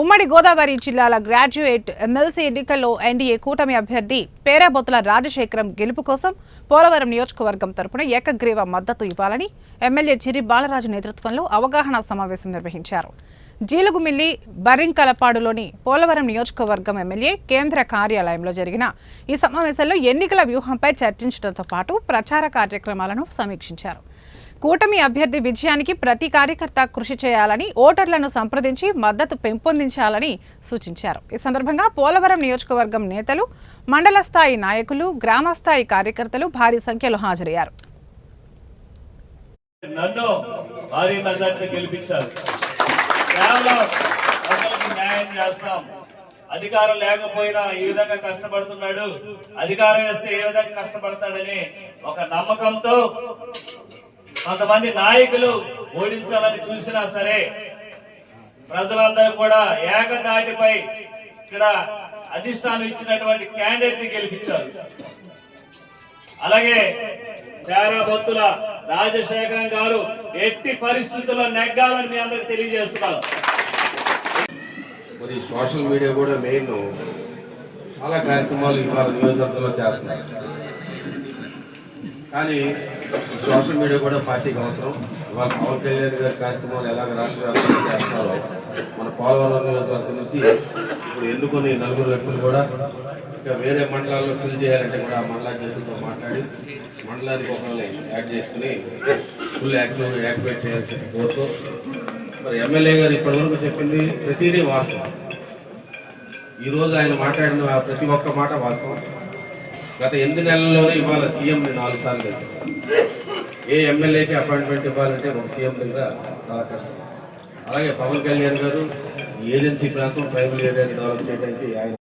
ఉమ్మడి గోదావరి జిల్లాల graduate MLC ఎన్నికల్లో ఎన్డీఏ కూటమి అభ్యర్థి పేరాబొత్తుల రాజశేఖరం గెలుపు కోసం పోలవరం నియోజకవర్గం తరపున ఏకగ్రీవ మద్దతు ఇవ్వాలని ఎమ్మెల్యే చిరి బాలరాజు నేతృత్వంలో అవగాహన సమావేశం నిర్వహించారు. జీలుగుమిల్లి బరింకలపాడులోని పోలవరం నియోజకవర్గం ఎమ్మెల్యే కేంద్ర కార్యాలయంలో జరిగిన ఈ సమావేశంలో ఎన్నికల వ్యూహంపై చర్చించడంతో పాటు ప్రచార కార్యక్రమాలను సమీక్షించారు. కూటమి అభ్యర్థి విజయానికి ప్రతి కార్యకర్త కృషి చేయాలని, ఓటర్లను సంప్రదించి మద్దతు పెంపొందించాలని సూచించారు. ఈ సందర్భంగా పోలవరం నియోజకవర్గం నేతలు, మండల స్థాయి నాయకులు, గ్రామ స్థాయి కార్యకర్తలు భారీ సంఖ్యలో హాజరయ్యారు. అధికారం లేకపోయినా ఈ విధంగా కష్టపడుతున్నాడు, అధికారం వేస్తే ఏ విధంగా కష్టపడతాడని ఒక నమ్మకంతో కొంతమంది నాయకులు ఓడించాలని చూసినా సరే ప్రజలందరూ కూడా ఏకదాటిపై ఇక్కడ అధిష్టానం ఇచ్చినటువంటి క్యాండిడేట్ ని గెలిపించారు. అలాగే పేరాబొత్తుల రాజశేఖరం గారు ఎట్టి పరిస్థితుల్లో నెగ్గాలని మీ అందరికి తెలియజేస్తున్నారు. మరి సోషల్ మీడియా కూడా మెయిన్ చాలా కార్యక్రమాలు ఇవాళ నియోజకవర్గంలో చేస్తున్నారు. కానీ సోషల్ మీడియా కూడా పార్టీకి అవసరం. ఇవాళ పవన్ కళ్యాణ్ గారి కార్యక్రమాలు ఎలాగ రాష్ట్ర వ్యాప్తంగా చేస్తున్నారో మన పోలవరం నియోజకవర్గం నుంచి ఇప్పుడు ఎన్నుకొని నలుగురు వ్యక్తులు కూడా ఇంకా వేరే మండలాల్లో ఫిల్ చేయాలంటే కూడా ఆ మండలాధ్యక్షులతో మాట్లాడి మండలానికి ఒకరిని యాడ్ చేసుకుని ఫుల్ యాక్టివేట్ చేయాల్సి కోరుతూ మరి ఎమ్మెల్యే గారు ఇప్పటివరకు చెప్పింది ప్రతిదీ వాస్తవం. ఈరోజు ఆయన మాట్లాడిన ప్రతి ఒక్క మాట వాస్తవం. గత 8 నెలల్లోనే ఇవాళ సీఎంని 4 సార్లు కలిసారు. ఏ ఎమ్మెల్యేకి అపాయింట్మెంట్ ఇవ్వాలంటే ఒక సీఎం దగ్గర చాలా కష్టం. అలాగే పవన్ కళ్యాణ్ గారు ఏజెన్సీ ప్రాంతం ట్రైబల్ ఏరియాని డెవలప్ చేయడానికి ఆయన